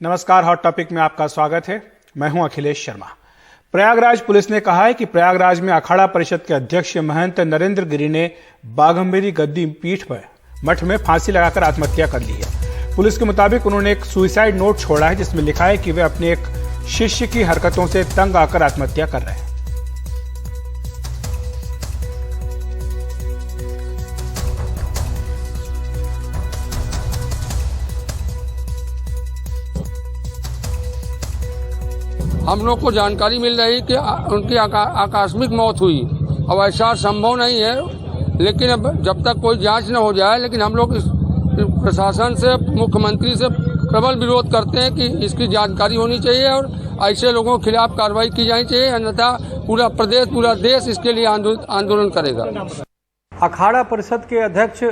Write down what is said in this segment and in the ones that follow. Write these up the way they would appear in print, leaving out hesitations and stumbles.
नमस्कार, hot topic में आपका स्वागत है। मैं हूं अखिलेश शर्मा। प्रयागराज पुलिस ने कहा है कि प्रयागराज में अखाड़ा परिषद के अध्यक्ष महंत नरेंद्र गिरी ने बाघम्बेरी गद्दी पीठ पर मठ में फांसी लगाकर आत्महत्या कर ली है। पुलिस के मुताबिक उन्होंने एक सुसाइड नोट छोड़ा है जिसमें लिखा है कि वे अपने एक शिष्य की हरकतों से तंग आकर आत्महत्या कर रहे हैं। हम लोग को जानकारी मिल रही कि उनकी आकस्मिक मौत हुई। अब ऐसा संभव नहीं है, लेकिन अब जब तक कोई जांच न हो जाए, लेकिन हम लोग इस प्रशासन से, मुख्यमंत्री से प्रबल विरोध करते हैं कि इसकी जानकारी होनी चाहिए और ऐसे लोगों के खिलाफ कार्रवाई की जानी चाहिए, अन्यथा पूरा प्रदेश, पूरा देश इसके लिए आंदोलन करेगा। अखाड़ा परिषद के अध्यक्ष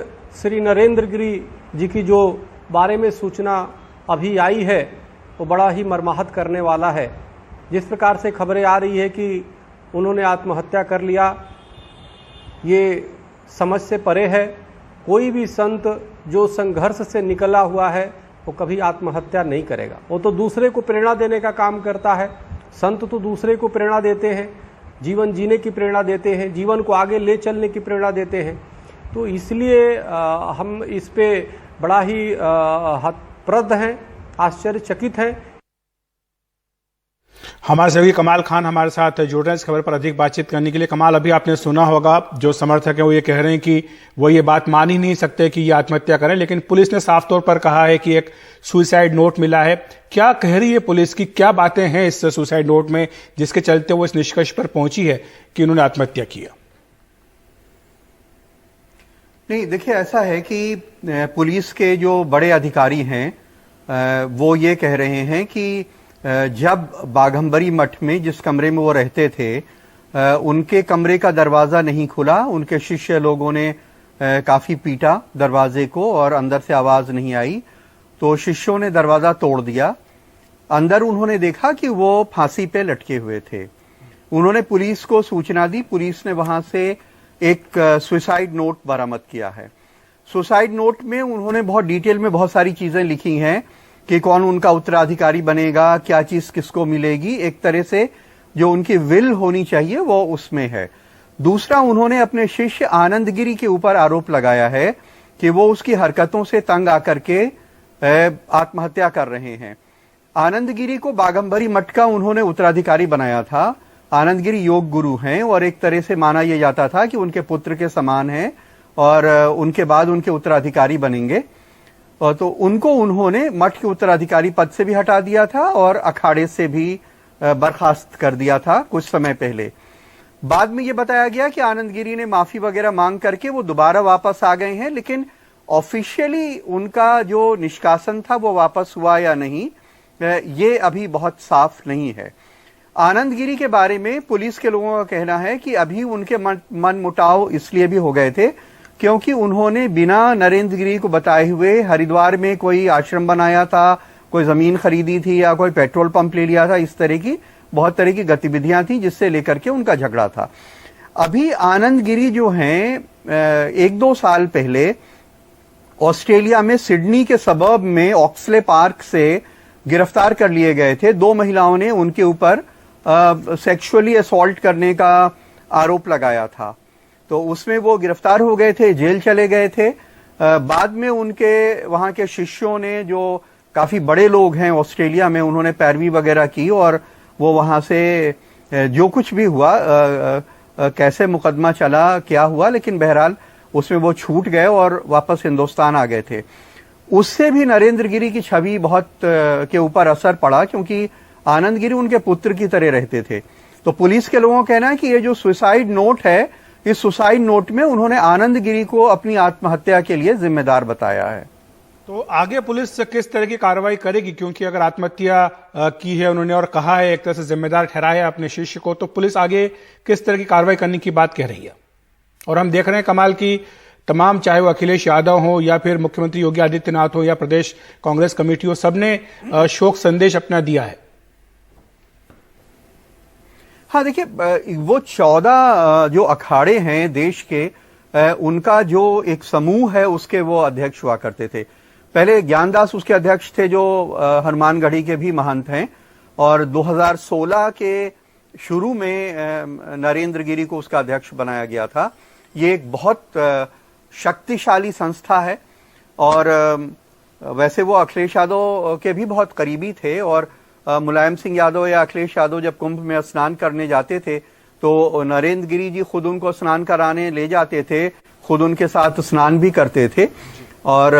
श्री नरेंद्र गिरी जी की जो बारे में सूचना अभी आई है वो बड़ा ही मर्माहत करने वाला है। जिस प्रकार से खबरें आ रही है कि उन्होंने आत्महत्या कर लिया, ये समझ से परे है। कोई भी संत जो संघर्ष से निकला हुआ है वो कभी आत्महत्या नहीं करेगा। वो तो दूसरे को प्रेरणा देने का काम करता है। संत तो दूसरे को प्रेरणा देते हैं, जीवन जीने की प्रेरणा देते हैं, जीवन को आगे ले चलने की प्रेरणा देते हैं। तो इसलिए हम इस पे बड़ा ही हतप्रद हैं, आश्चर्यचकित हैं। हमारे सहयोगी कमाल खान हमारे साथ जुड़ रहे हैं इस खबर पर अधिक बातचीत करने के लिए। कमाल, अभी आपने सुना होगा जो समर्थक है वो ये कह रहे हैं कि वो ये बात मान ही नहीं सकते कि ये आत्महत्या करें, लेकिन पुलिस ने साफ तौर पर कहा है कि एक सुसाइड नोट मिला है। क्या कह रही है पुलिस की, क्या बातें हैं इस सुसाइड नोट में जिसके चलते वो इस निष्कर्ष पर पहुंची है कि उन्होंने आत्महत्या किया? नहीं, देखिए, ऐसा है कि पुलिस के जो बड़े अधिकारी हैं वो ये कह रहे हैं कि जब बाघम्बेरी मठ में जिस कमरे में वो रहते थे उनके कमरे का दरवाजा नहीं खुला, उनके शिष्य लोगों ने काफी पीटा दरवाजे को और अंदर से आवाज नहीं आई, तो शिष्यों ने दरवाजा तोड़ दिया। अंदर उन्होंने देखा कि वो फांसी पे लटके हुए थे। उन्होंने पुलिस को सूचना दी, पुलिस ने वहां से एक सुसाइड नोट बरामद किया है। सुसाइड नोट में उन्होंने बहुत डिटेल में बहुत सारी चीजें लिखी हैं कि कौन उनका उत्तराधिकारी बनेगा, क्या चीज किसको मिलेगी। एक तरह से जो उनकी विल होनी चाहिए वो उसमें है। दूसरा, उन्होंने अपने शिष्य आनंद गिरी के ऊपर आरोप लगाया है कि वो उसकी हरकतों से तंग आकर के आत्महत्या कर रहे हैं। आनंद गिरी को बाघम्बेरी मठ का उन्होंने उत्तराधिकारी बनाया था। आनंद गिरी योग गुरु हैं और एक तरह से माना यह जाता था कि उनके पुत्र के समान हैं और उनके बाद उनके उत्तराधिकारी बनेंगे। और तो उनको उन्होंने मठ के उत्तराधिकारी पद से भी हटा दिया था और अखाड़े से भी बर्खास्त कर दिया था कुछ समय पहले। बाद में ये बताया गया कि आनंद गिरी ने माफी वगैरह मांग करके वो दोबारा वापस आ गए हैं, लेकिन ऑफिशियली उनका जो निष्कासन था वो वापस हुआ या नहीं, ये अभी बहुत साफ नहीं है। आनंद गिरी के बारे में पुलिस के लोगों का कहना है कि अभी उनके मन मुटाव इसलिए भी हो गए थे क्योंकि उन्होंने बिना नरेंद्र गिरी को बताए हुए हरिद्वार में कोई आश्रम बनाया था, कोई जमीन खरीदी थी या कोई पेट्रोल पंप ले लिया था। इस तरह की बहुत तरह की गतिविधियां थी जिससे लेकर के उनका झगड़ा था। अभी आनंद गिरी जो हैं 1-2 साल पहले ऑस्ट्रेलिया में सिडनी के सबर्ब में ऑक्सले पार्क से गिरफ्तार कर लिए गए थे। 2 महिलाओं ने उनके ऊपर सेक्सुअली असॉल्ट करने का आरोप लगाया था, तो उसमें वो गिरफ्तार हो गए थे, जेल चले गए थे। बाद में उनके वहां के शिष्यों ने, जो काफी बड़े लोग हैं ऑस्ट्रेलिया में, उन्होंने पैरवी वगैरह की और वो वहां से जो कुछ भी हुआ, कैसे मुकदमा चला, क्या हुआ, लेकिन बहरहाल उसमें वो छूट गए और वापस हिंदुस्तान आ गए थे। उससे भी नरेंद्र गिरी की छवि बहुत के ऊपर असर पड़ा क्योंकि आनंद गिरी उनके पुत्र की तरह रहते थे। तो पुलिस के लोगों का कहना है कि ये जो सुसाइड नोट है, इस सुसाइड नोट में उन्होंने आनंद गिरी को अपनी आत्महत्या के लिए जिम्मेदार बताया है। तो आगे पुलिस किस तरह की कार्रवाई करेगी, क्योंकि अगर आत्महत्या की है उन्होंने और कहा है, एक तरह से जिम्मेदार ठहराया अपने शिष्य को, तो पुलिस आगे किस तरह की कार्रवाई करने की बात कह रही है? और हम देख रहे हैं कमाल की तमाम, चाहे वो अखिलेश यादव हो या फिर मुख्यमंत्री योगी आदित्यनाथ हो या प्रदेश कांग्रेस कमेटी हो, सबने शोक संदेश अपना दिया है। हाँ, देखिए, वो 14 जो अखाड़े हैं देश के, उनका जो एक समूह है उसके वो अध्यक्ष हुआ करते थे। पहले ज्ञानदास उसके अध्यक्ष थे, जो हनुमानगढ़ी के भी महंत हैं, और 2016 के शुरू में नरेंद्र गिरी को उसका अध्यक्ष बनाया गया था। ये एक बहुत शक्तिशाली संस्था है, और वैसे वो अखिलेश यादव के भी बहुत करीबी थे, और मुलायम सिंह यादव या अखिलेश यादव जब कुंभ में स्नान करने जाते थे तो नरेंद्र गिरी जी खुद उनको स्नान कराने ले जाते थे, खुद उनके साथ स्नान भी करते थे, और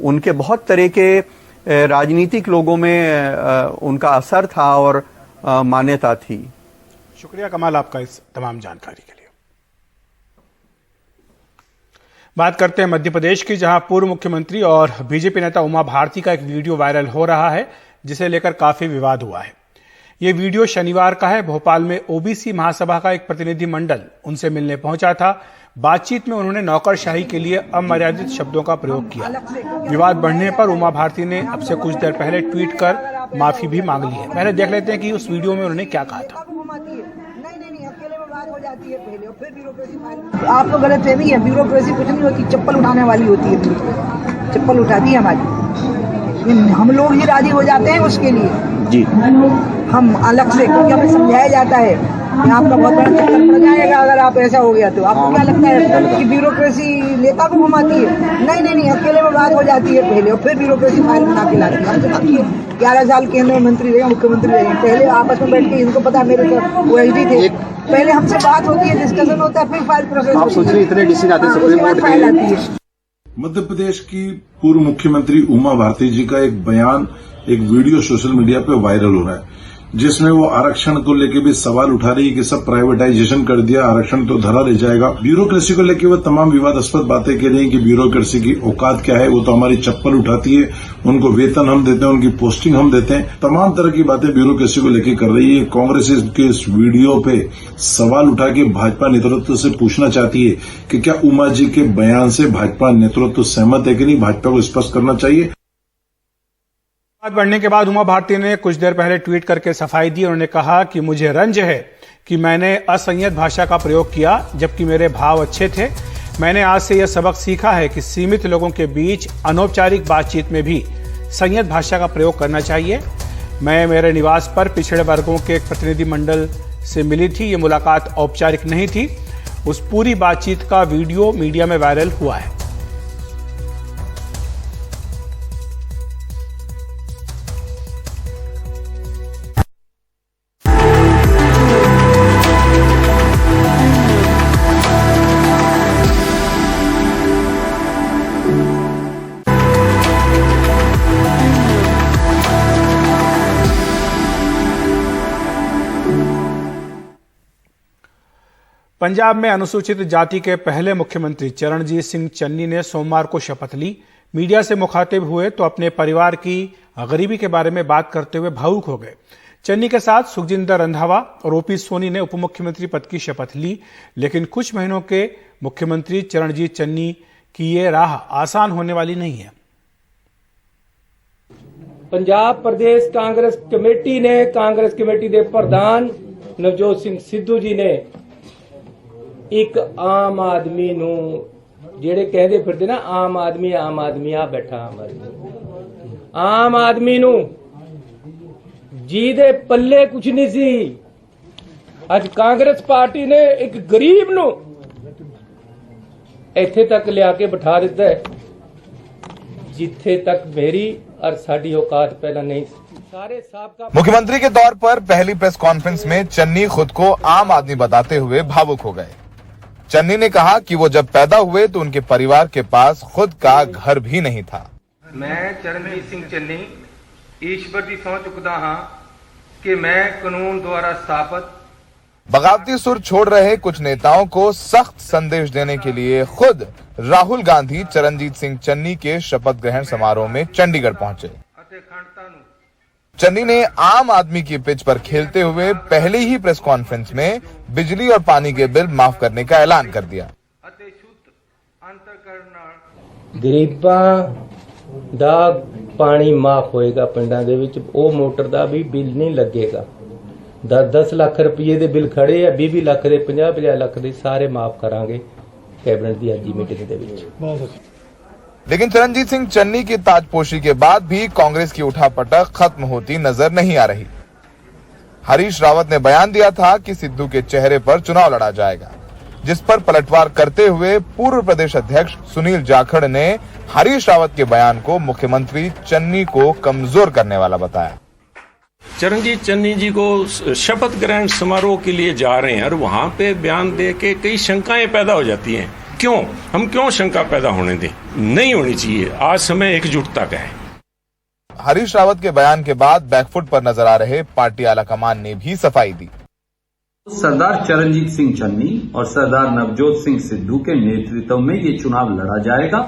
उनके बहुत तरह के राजनीतिक लोगों में उनका असर था और मान्यता थी। शुक्रिया कमाल आपका इस तमाम जानकारी के लिए। बात करते हैं मध्य प्रदेश की, जहां पूर्व मुख्यमंत्री और बीजेपी नेता उमा भारती का एक वीडियो वायरल हो रहा है, जिसे लेकर काफी विवाद हुआ है। यह वीडियो शनिवार का है। भोपाल में ओबीसी महासभा का एक प्रतिनिधि मंडल उनसे मिलने पहुंचा था। बातचीत में उन्होंने नौकरशाही के लिए अमर्यादित शब्दों का प्रयोग किया। विवाद बढ़ने पर उमा भारती ने अब से कुछ देर पहले ट्वीट कर माफी भी मांग ली है। पहले देख लेते हैं कि उस वीडियो में उन्होंने क्या कहा था। आपको गलत फहमी है, ब्यूरोक्रेसी कुछ नहीं होती, चप्पल उठाने वाली होती है, चप्पल उठाती है हमारी। हम लोग ही राजी हो जाते हैं उसके लिए जी, हम अलग से, क्योंकि हमें समझाया जाता है कि आपका बहुत बड़ा चक्कर पड़ जाएगा अगर आप ऐसा हो गया तो। आपको क्या लगता है कि ब्यूरोक्रेसी नेता को घुमाती है? नहीं, अकेले में बात हो जाती है पहले, और फिर ब्यूरोक्रेसी फाइल बना के लाती है। हम तो देखिए 11 साल केंद्र मंत्री रहे, मुख्यमंत्री रहे, पहले आपस में बैठ के इनको पता, मेरे तो वो एसडी थे, पहले हमसे बात होती है, डिस्कशन होता है, फिर फाइल प्रोसेस। आप सोच रहे इतने डिसीजन आते सुप्रीम कोर्ट फाइल आती है। मध्य प्रदेश की पूर्व मुख्यमंत्री उमा भारती जी का एक बयान, एक वीडियो सोशल मीडिया पे वायरल हो रहा है, जिसमें वो आरक्षण को लेके भी सवाल उठा रही है कि सब प्राइवेटाइजेशन कर दिया, आरक्षण तो धरा रह जाएगा। ब्यूरोक्रेसी को लेके वो तमाम विवादास्पद बातें कह रही हैं कि ब्यूरोक्रेसी की औकात क्या है, वो तो हमारी चप्पल उठाती है, उनको वेतन हम देते हैं, उनकी पोस्टिंग हम देते हैं, तमाम तरह की बातें ब्यूरोक्रेसी को लेकर कर रही है। कांग्रेस के इस वीडियो पे सवाल उठा के भाजपा नेतृत्व से पूछना चाहती है कि क्या उमा जी के बयान से भाजपा नेतृत्व सहमत है कि नहीं, भाजपा को स्पष्ट करना चाहिए। बात बढ़ने के बाद उमा भारती ने कुछ देर पहले ट्वीट करके सफाई दी। उन्होंने कहा कि मुझे रंज है कि मैंने असंयत भाषा का प्रयोग किया, जबकि मेरे भाव अच्छे थे। मैंने आज से यह सबक सीखा है कि सीमित लोगों के बीच अनौपचारिक बातचीत में भी संयत भाषा का प्रयोग करना चाहिए। मैं मेरे निवास पर पिछड़े वर्गों के एक प्रतिनिधि मंडल से मिली थी। ये मुलाकात औपचारिक नहीं थी। उस पूरी बातचीत का वीडियो मीडिया में वायरल हुआ है। पंजाब में अनुसूचित जाति के पहले मुख्यमंत्री चरणजीत सिंह चन्नी ने सोमवार को शपथ ली। मीडिया से मुखातिब हुए तो अपने परिवार की गरीबी के बारे में बात करते हुए भावुक हो गए। चन्नी के साथ सुखजिंदर रंधावा और ओपी सोनी ने उप मुख्यमंत्री पद की शपथ ली, लेकिन कुछ महीनों के मुख्यमंत्री चरणजीत चन्नी की ये राह आसान होने वाली नहीं है। पंजाब प्रदेश कांग्रेस कमेटी ने, कांग्रेस कमेटी के प्रधान नवजोत सिंह सिद्धू जी ने एक आम आदमी नूं, ਜਿਹੜੇ ਕਹਿੰਦੇ ਫਿਰਦੇ ਨਾ ਆਮ ਆਦਮੀ ਆ ਬੈਠਾ ਆਮ ਆਦਮੀ ਨੂੰ ਜਿਹਦੇ ਪੱਲੇ ਕੁਝ ਨਹੀਂ ਸੀ, ਅੱਜ ਕਾਂਗਰਸ ਪਾਰਟੀ ਨੇ ਇੱਕ ਗਰੀਬ ਨੂੰ ਇੱਥੇ ਤੱਕ ਲਿਆ ਕੇ ਬਿਠਾ ਦਿੱਤਾ ਹੈ ਜਿੱਥੇ ਤੱਕ ਮੇਰੀ और साडी औकात पहला नहीं। सारे साहब मुख्यमंत्री के दौर पर पहली प्रेस कॉन्फ्रेंस में चन्नी खुद को आम आदमी बताते हुए भावुक हो गए। चन्नी ने कहा कि वो जब पैदा हुए तो उनके परिवार के पास खुद का घर भी नहीं था। मैं चरणजीत सिंह चन्नी ईश्वर की सौं चुकदा हां कि मैं कानून द्वारा स्थापित। बगावती सुर छोड़ रहे कुछ नेताओं को सख्त संदेश देने के लिए खुद राहुल गांधी चरणजीत सिंह चन्नी के शपथ ग्रहण समारोह में चंडीगढ़ पहुंचे। चन्नी ने आम आदमी की पिच पर खेलते हुए पहले ही प्रेस कॉन्फ्रेंस में बिजली और पानी के बिल माफ करने का ऐलान कर दिया। गरीबां दा पानी माफ होएगा, पिंडां दे विच ओ मोटर दा भी बिल नहीं लगेगा। 10 लाख रुपये दे बिल खड़े आ, 20 लाख दे 50 लाख दे सारे माफ करांगे कैबिनेट दी अज दी मीटिंग दे विच। लेकिन चरणजीत सिंह चन्नी की ताजपोशी के बाद भी कांग्रेस की उठापटक खत्म होती नजर नहीं आ रही। हरीश रावत ने बयान दिया था कि सिद्धू के चेहरे पर चुनाव लड़ा जाएगा, जिस पर पलटवार करते हुए पूर्व प्रदेश अध्यक्ष सुनील जाखड़ ने हरीश रावत के बयान को मुख्यमंत्री चन्नी को कमजोर करने वाला बताया। चरणजीत चन्नी जी को शपथ ग्रहण समारोह के लिए जा रहे हैं और वहां पे बयान दे के कई शंकाएं पैदा हो जाती हैं। हम क्यों शंका पैदा होने दें? नहीं होनी चाहिए। आज समय एकजुटता का है। हरीश रावत के बयान के बाद बैकफुट पर नजर आ रहे पार्टी आलाकमान ने भी सफाई दी। सरदार चरणजीत सिंह चन्नी और सरदार नवजोत सिंह सिद्धू के नेतृत्व में ये चुनाव लड़ा जाएगा।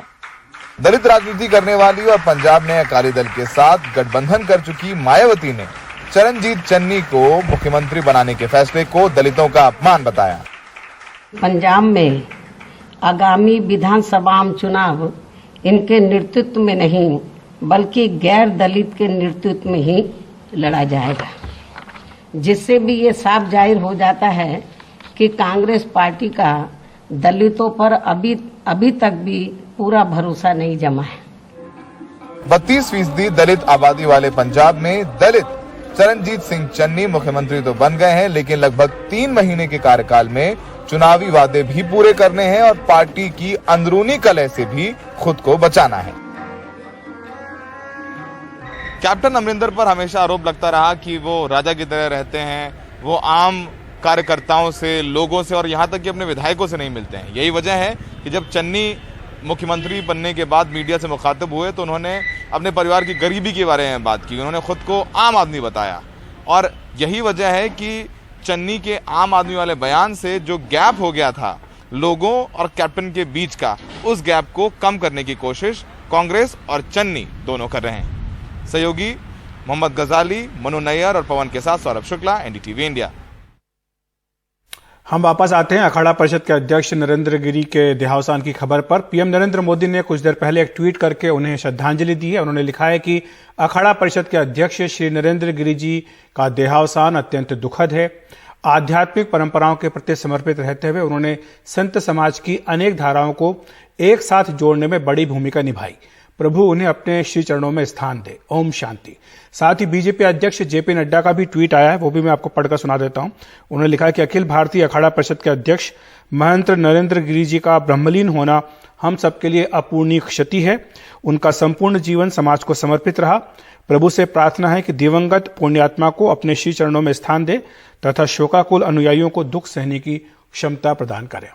दलित राजनीति करने वाली और पंजाब में अकाली दल के साथ गठबंधन कर चुकी मायावती ने चरणजीत चन्नी को मुख्यमंत्री बनाने के फैसले को दलितों का अपमान बताया। पंजाब में आगामी विधानसभा चुनाव इनके नेतृत्व में नहीं बल्कि गैर दलित के नेतृत्व में ही लड़ा जाएगा, जिससे भी ये साफ जाहिर हो जाता है कि कांग्रेस पार्टी का दलितों पर अभी तक भी पूरा भरोसा नहीं जमा है। 32% दलित आबादी वाले पंजाब में दलित चरणजीत सिंह चन्नी मुख्यमंत्री तो बन गए हैं, लेकिन लगभग 3 महीने के कार्यकाल में चुनावी वादे भी पूरे करने हैं और पार्टी की अंदरूनी कलह से भी खुद को बचाना है। कैप्टन अमरिंदर पर हमेशा आरोप लगता रहा कि वो राजा की तरह रहते हैं, वो आम कार्यकर्ताओं से, लोगों से और यहाँ तक कि अपने विधायकों से नहीं मिलते हैं। यही वजह है कि जब चन्नी मुख्यमंत्री बनने के बाद मीडिया से मुखातिब हुए तो उन्होंने अपने परिवार की गरीबी के बारे में बात की। उन्होंने खुद को आम आदमी बताया और यही वजह है कि चन्नी के आम आदमी वाले बयान से जो गैप हो गया था लोगों और कैप्टन के बीच का, उस गैप को कम करने की कोशिश कांग्रेस और चन्नी दोनों कर रहे हैं। सहयोगी मोहम्मद गजाली, मनु नैयर और पवन के साथ सौरभ शुक्ला, एनडीटीवी इंडिया। हम वापस आते हैं अखाड़ा परिषद के अध्यक्ष नरेंद्र गिरी के देहावसान की खबर पर। पीएम नरेंद्र मोदी ने कुछ देर पहले एक ट्वीट करके उन्हें श्रद्धांजलि दी है। उन्होंने लिखा है कि अखाड़ा परिषद के अध्यक्ष श्री नरेंद्र गिरी जी का देहावसान अत्यंत दुखद है। आध्यात्मिक परंपराओं के प्रति समर्पित रहते हुए उन्होंने संत समाज की अनेक धाराओं को एक साथ जोड़ने में बड़ी भूमिका निभाई। प्रभु उन्हें अपने श्री चरणों में स्थान दे। ओम शांति। साथ ही बीजेपी अध्यक्ष जेपी नड्डा का भी ट्वीट आया है, वो भी मैं आपको पढ़कर सुना देता हूं। उन्होंने लिखा कि अखिल भारतीय अखाड़ा परिषद के अध्यक्ष महंत नरेंद्र गिरी जी का ब्रह्मलीन होना हम सबके लिए अपूर्णीय क्षति है। उनका संपूर्ण जीवन समाज को समर्पित रहा। प्रभु से प्रार्थना है कि दिवंगत पुण्यात्मा को अपने श्री चरणों में स्थान दे तथा शोकाकुल अनुयायियों को दुख सहने की क्षमता प्रदान करें।